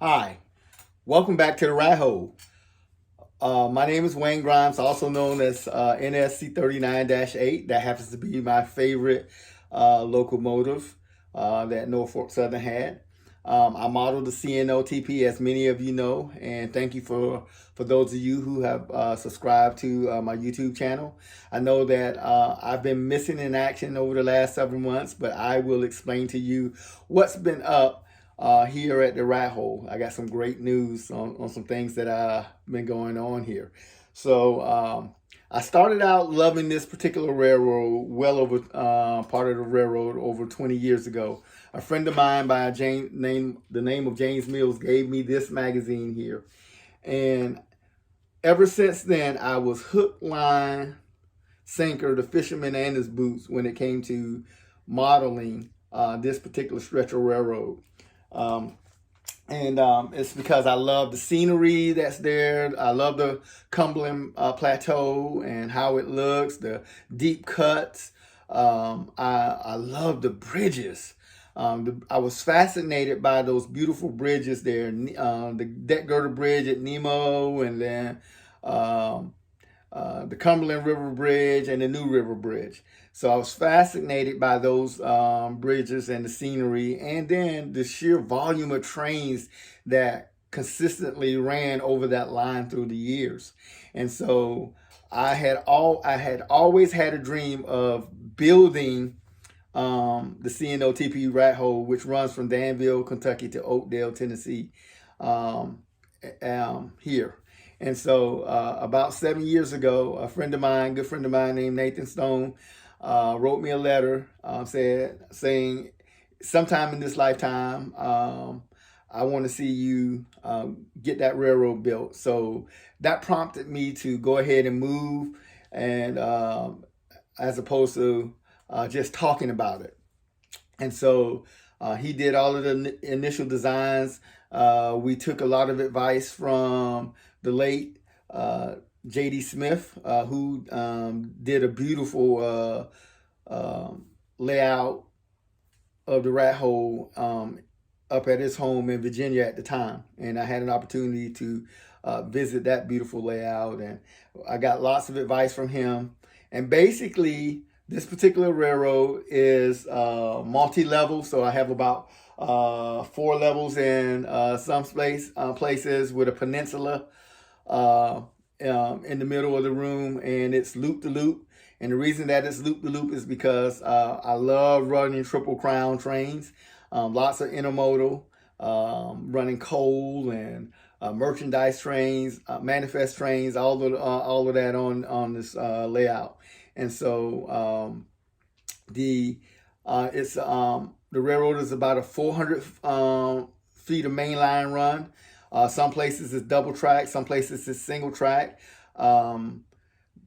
Hi, welcome back to the Rat Hole. My name is Wayne Grimes, also known as NSC 39-8. That happens to be my favorite locomotive that Norfolk Southern had. I modeled the CNO&TP, as many of you know, and thank you for those of you who have subscribed to my YouTube channel. I know that I've been missing in action over the last several months, but I will explain to you what's been up here at the Rat Hole. I got some great news on some things that have been going on here. So I started out loving this particular railroad well over part of the railroad over 20 years ago. A friend of mine by the name of James Mills gave me this magazine here. And ever since then, I was hook, line, sinker, the fisherman and his boots when it came to modeling this particular stretch of railroad. Um, and it's because I love the scenery that's there. I love the Cumberland Plateau and how it looks, the deep cuts. I love the bridges. I was fascinated by those beautiful bridges there, the Deck Girder Bridge at Nemo, and then um, the Cumberland River Bridge and the New River Bridge. So I was fascinated by those bridges and the scenery, and then the sheer volume of trains that consistently ran over that line through the years. And so I had always had a dream of building the CNO&TP rat hole, which runs from Danville, Kentucky to Oakdale, Tennessee, um, here. And so about 7 years ago, a friend of mine, good friend of mine named Nathan Stone, wrote me a letter saying, sometime in this lifetime, I want to see you get that railroad built. So that prompted me to go ahead and move, and as opposed to just talking about it. And so he did all of the initial designs. We took a lot of advice from the late J.D. Smith, who did a beautiful layout of the rat hole up at his home in Virginia at the time. And I had an opportunity to visit that beautiful layout, and I got lots of advice from him. And basically, this particular railroad is multi-level, so I have about 4 levels in some places with a peninsula in the middle of the room, and it's loop-to-loop. And the reason that it's loop-to-loop is because I love running Triple Crown trains, lots of intermodal, running coal and merchandise trains, manifest trains, all of that on this layout. And so the railroad is about a 400 feet of mainline run. Some places it's double track, some places it's single track.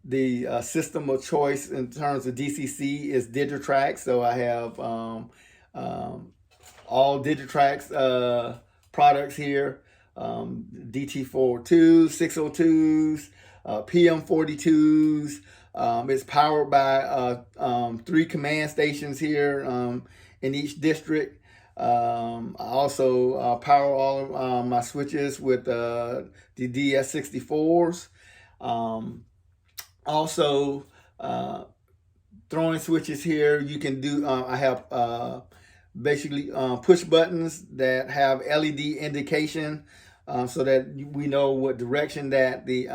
The system of choice in terms of DCC is Digitrax, so I have all Digitrax products here. DT402s, 602s, PM42s. It's powered by 3 command stations here in each district. I also power all of my switches with the DS64s. Also, throwing switches here, you can do, I have basically push buttons that have LED indication so that we know what direction that the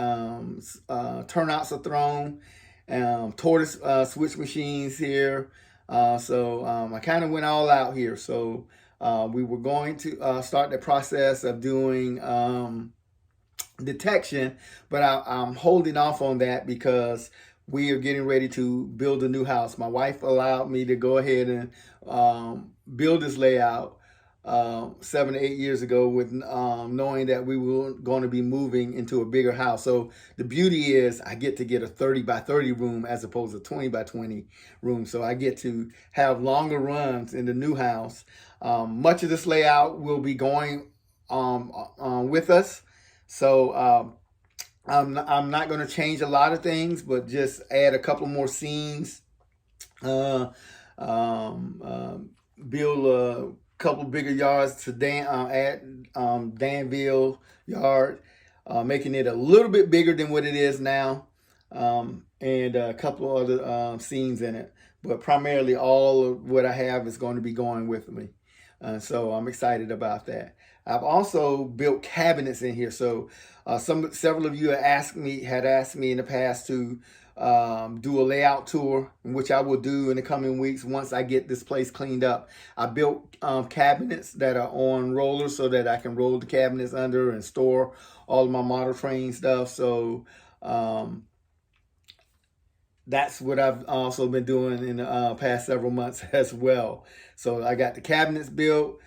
turnouts are thrown. Tortoise switch machines here. So I kind of went all out here. So we were going to start the process of doing detection, but I'm holding off on that because we are getting ready to build a new house. My wife allowed me to go ahead and build this layout 7 to 8 years ago with knowing that we were going to be moving into a bigger house. So the beauty is I get to get a 30 by 30 room as opposed to 20 by 20 room. So I get to have longer runs in the new house. Much of this layout will be going with us. So I'm not going to change a lot of things, but just add a couple more scenes, build couple bigger yards to Danville yard, making it a little bit bigger than what it is now, and a couple other scenes in it. But primarily, all of what I have is going to be going with me. So I'm excited about that. I've also built cabinets in here. So several of you had asked me in the past to do a layout tour, which I will do in the coming weeks once I get this place cleaned up. I built cabinets that are on rollers so that I can roll the cabinets under and store all of my model train stuff. So that's what I've also been doing in the past several months as well. So I got the cabinets built.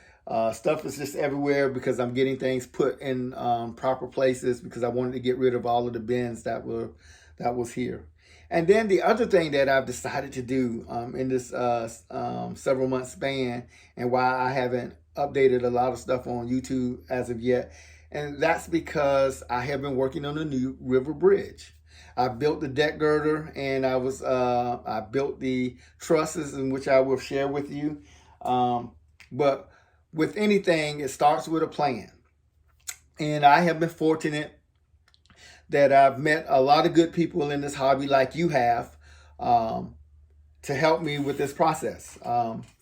Stuff is just everywhere because I'm getting things put in proper places because I wanted to get rid of all of the bins that was here. And then the other thing that I've decided to do in this several month span, and why I haven't updated a lot of stuff on YouTube as of yet, and that's because I have been working on a new river bridge. I built the deck girder, and I built the trusses, in which I will share with you. But with anything, it starts with a plan. And I have been fortunate that I've met a lot of good people in this hobby, like you have, to help me with this process.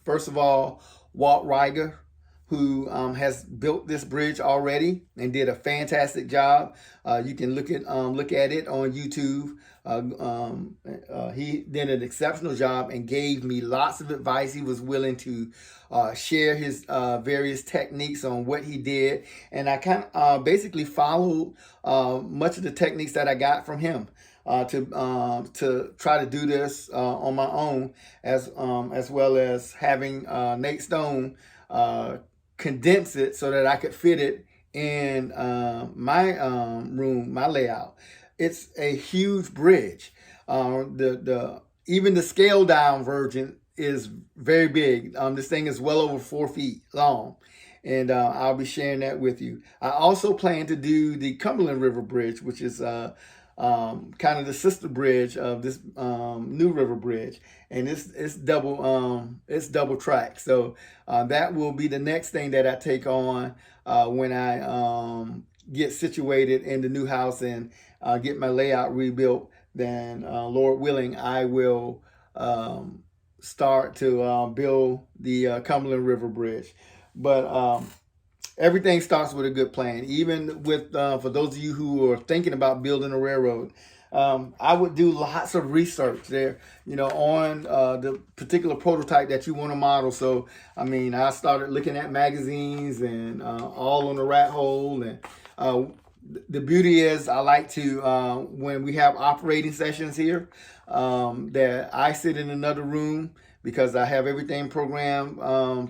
First of all, Walt Reiger, who has built this bridge already and did a fantastic job. You can look at it on YouTube. He did an exceptional job and gave me lots of advice. He was willing to share his various techniques on what he did, and I kind of basically followed much of the techniques that I got from him to try to do this on my own, as well as having Nate Stone condense it so that I could fit it in my room, my layout. It's a huge bridge. Even the scale down version is very big. This thing is well over 4 feet long, and I'll be sharing that with you. I also plan to do the Cumberland River Bridge, which is kind of the sister bridge of this new river bridge, and it's double track. So that will be the next thing that I take on when I get situated in the new house and get my layout rebuilt. Then Lord willing, I will start to build the Cumberland River Bridge. But everything starts with a good plan. Even with for those of you who are thinking about building a railroad, I would do lots of research there, on the particular prototype that you want to model. So, I started looking at magazines and all on the rat hole. And the beauty is, I like to, when we have operating sessions here, that I sit in another room, because I have everything programmed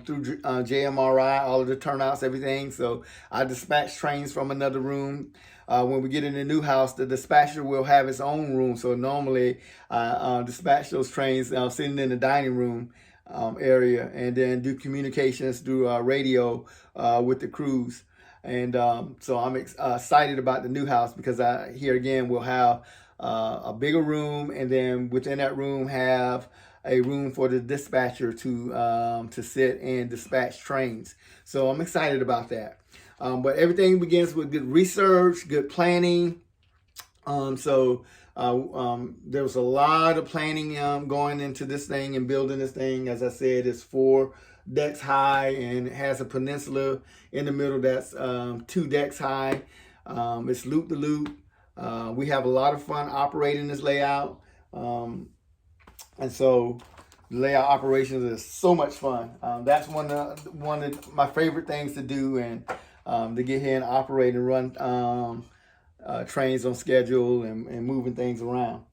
through JMRI, all of the turnouts, everything. So I dispatch trains from another room. When we get in the new house, the dispatcher will have its own room. So normally I dispatch those trains sitting in the dining room area, and then do communications through radio with the crews. And so I'm excited about the new house, because here again we'll have a bigger room, and then within that room have a room for the dispatcher to sit and dispatch trains. So I'm excited about that. But everything begins with good research, good planning. So there was a lot of planning going into this thing and building this thing. As I said, it's 4 decks high, and it has a peninsula in the middle that's 2 decks high. It's loop to loop. We have a lot of fun operating this layout. And so the layout operations is so much fun. That's one of my favorite things to do, and to get here and operate and run trains on schedule and moving things around.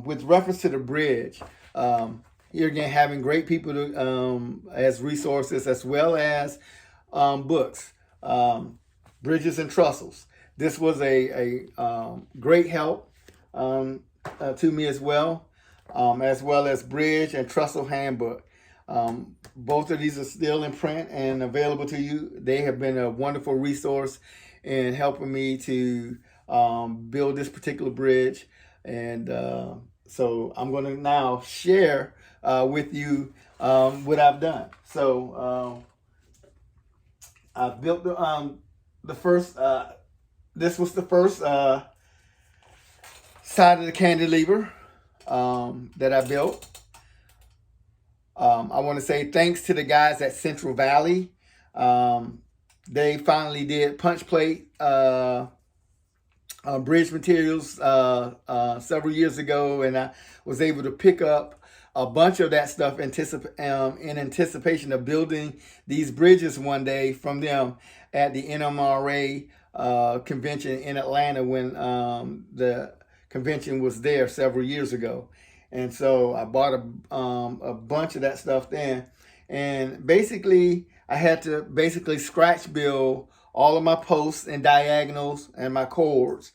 With reference to the bridge, here again, having great people as resources, as well as books, Bridges and Trussels. This was a great help to me as well as Bridge and Trussell Handbook. Both of these are still in print and available to you. They have been a wonderful resource in helping me to build this particular bridge. And so I'm going to now share with you what I've done. So I built the first. This was the first side of the cantilever that I built. I want to say thanks to the guys at Central Valley. They finally did punch plate bridge materials several years ago, and I was able to pick up a bunch of that stuff in anticipation of building these bridges one day from them at the NMRA convention in Atlanta when the convention was there several years ago. And so I bought a bunch of that stuff then. And basically, I had to basically scratch build all of my posts and diagonals and my chords.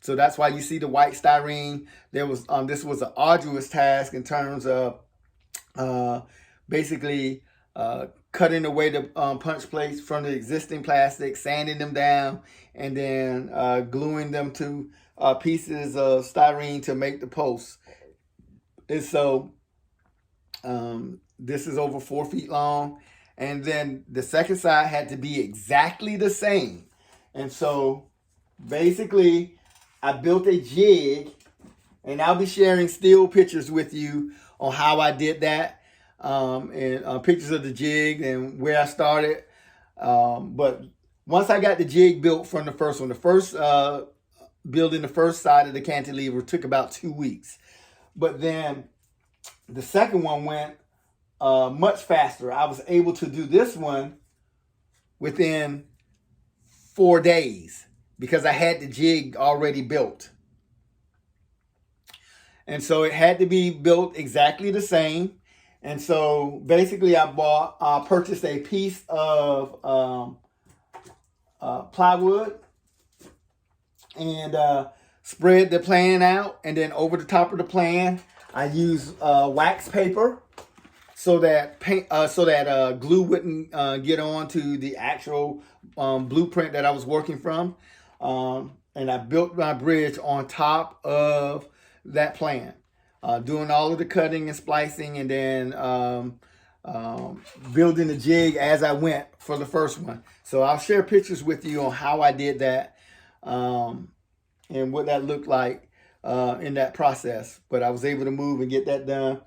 So that's why you see the white styrene. This was an arduous task in terms of basically cutting away the punch plates from the existing plastic, sanding them down, and then gluing them to pieces of styrene to make the posts. And so this is over 4 feet long. And then the second side had to be exactly the same. And so basically I built a jig, and I'll be sharing still pictures with you on how I did that, and pictures of the jig and where I started. But once I got the jig built from the first one, building the first side of the cantilever took about 2 weeks. But then the second one went much faster. I was able to do this one within 4 days because I had the jig already built. And so it had to be built exactly the same. And so basically I purchased a piece of plywood and spread the plan out. And then over the top of the plan, I used wax paper so that glue wouldn't get onto the actual blueprint that I was working from. And I built my bridge on top of that plan, doing all of the cutting and splicing, and then building the jig as I went for the first one. So I'll share pictures with you on how I did that and what that looked like in that process. But I was able to move and get that done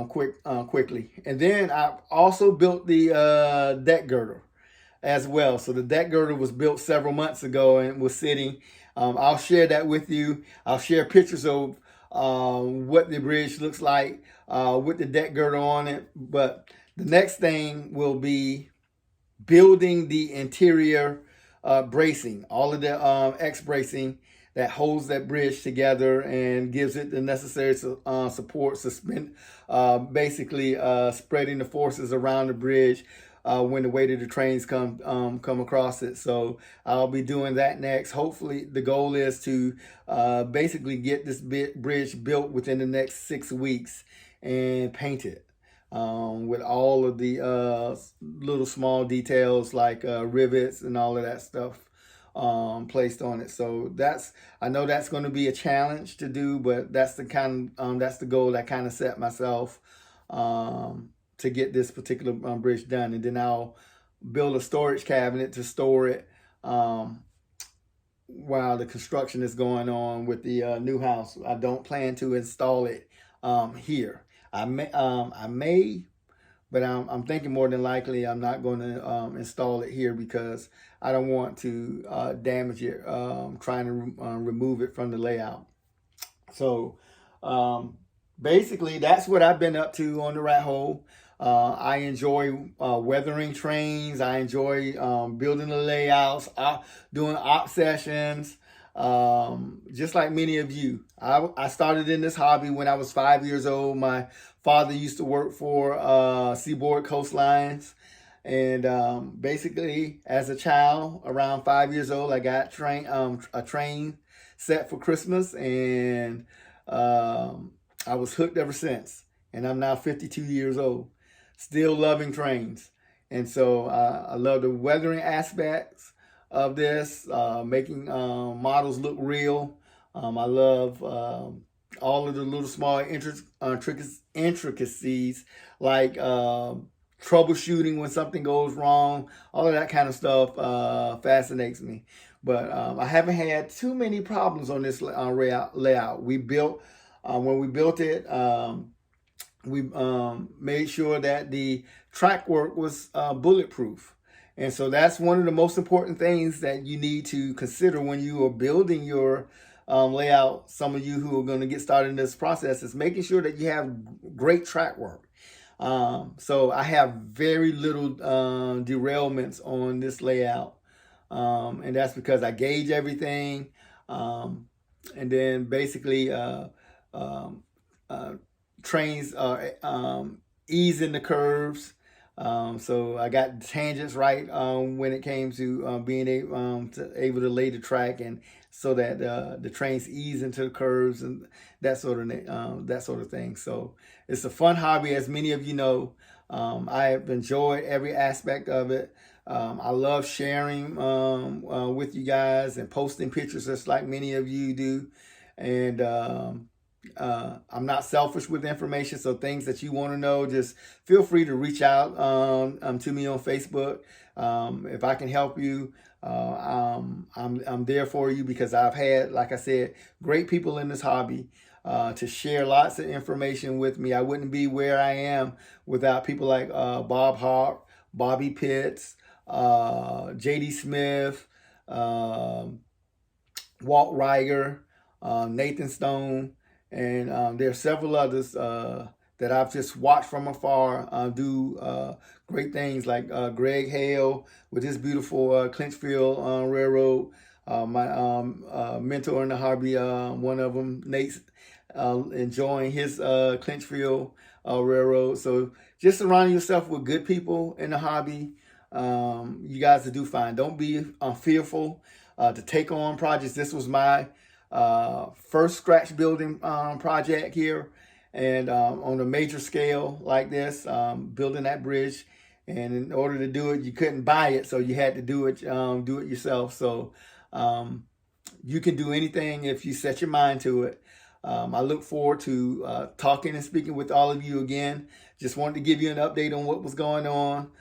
quickly. And then I also built the deck girder as well. So the deck girder was built several months ago and was sitting. I'll share that with you. I'll share pictures of what the bridge looks like with the deck girder on it. But the next thing will be building the interior bracing, all of the X bracing that holds that bridge together and gives it the necessary support, basically spreading the forces around the bridge when the weight of the trains come across it. So I'll be doing that next. Hopefully the goal is to basically get this bridge built within the next 6 weeks and paint it with all of the little small details like rivets and all of that stuff placed on it. So I know that's going to be a challenge to do, but that's the goal I kind of set myself to get this particular bridge done. And then I'll build a storage cabinet to store it while the construction is going on with the new house. I don't plan to install it here. I may, but I'm thinking more than likely I'm not going to install it here because I don't want to damage it trying to remove it from the layout. So basically that's what I've been up to on the rat hole. I enjoy weathering trains. I enjoy building the layouts, doing op sessions, just like many of you. I started in this hobby when I was 5 years old. My father used to work for Seaboard Coastlines. And basically, as a child, around 5 years old, I got a train set for Christmas. And I was hooked ever since. And I'm now 52 years old. Still loving trains. And so I love the weathering aspects of this, making models look real. I love all of the little small intricacies like troubleshooting when something goes wrong. All of that kind of stuff fascinates me. But I haven't had too many problems on this layout. We built when we built it. We made sure that the track work was bulletproof. And so that's one of the most important things that you need to consider when you are building your layout. Some of you who are going to get started in this process is making sure that you have great track work. So I have very little derailments on this layout. And that's because I gauge everything. And then basically trains are easing the curves. So I got tangents right when it came to being able to lay the track, and so that the trains ease into the curves and that sort of thing. So it's a fun hobby, as many of you know. I have enjoyed every aspect of it. I love sharing with you guys and posting pictures just like many of you do. And I'm not selfish with information, so things that you want to know, just feel free to reach out to me on Facebook. If I can help you, I'm there for you, because I've had, like I said, great people in this hobby to share lots of information with me. I wouldn't be where I am without people like Bob Hart, Bobby Pitts, J.D. Smith, Walt Reiger, Nathan Stone, and there are several others that I've just watched from afar do great things, like Greg Hale with his beautiful Clinchfield Railroad. My mentor in the hobby, one of them, Nate's enjoying his Clinchfield Railroad. So just surround yourself with good people in the hobby. You guys will do fine. Don't be fearful to take on projects. This was my first scratch building project here, and on a major scale like this, building that bridge. And in order to do it, you couldn't buy it, so you had to do it yourself. So you can do anything if you set your mind to it. I look forward to talking and speaking with all of you again. Just wanted to give you an update on what was going on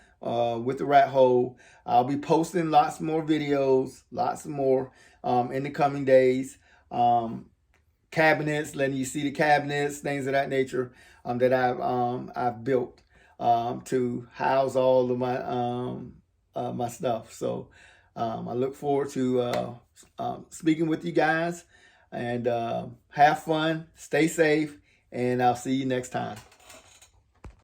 with the rat hole. I'll be posting lots more videos, lots more in the coming days. Cabinets, letting you see the cabinets, things of that nature that I've built to house all of my my stuff. So I look forward to speaking with you guys, and have fun, stay safe, and I'll see you next time.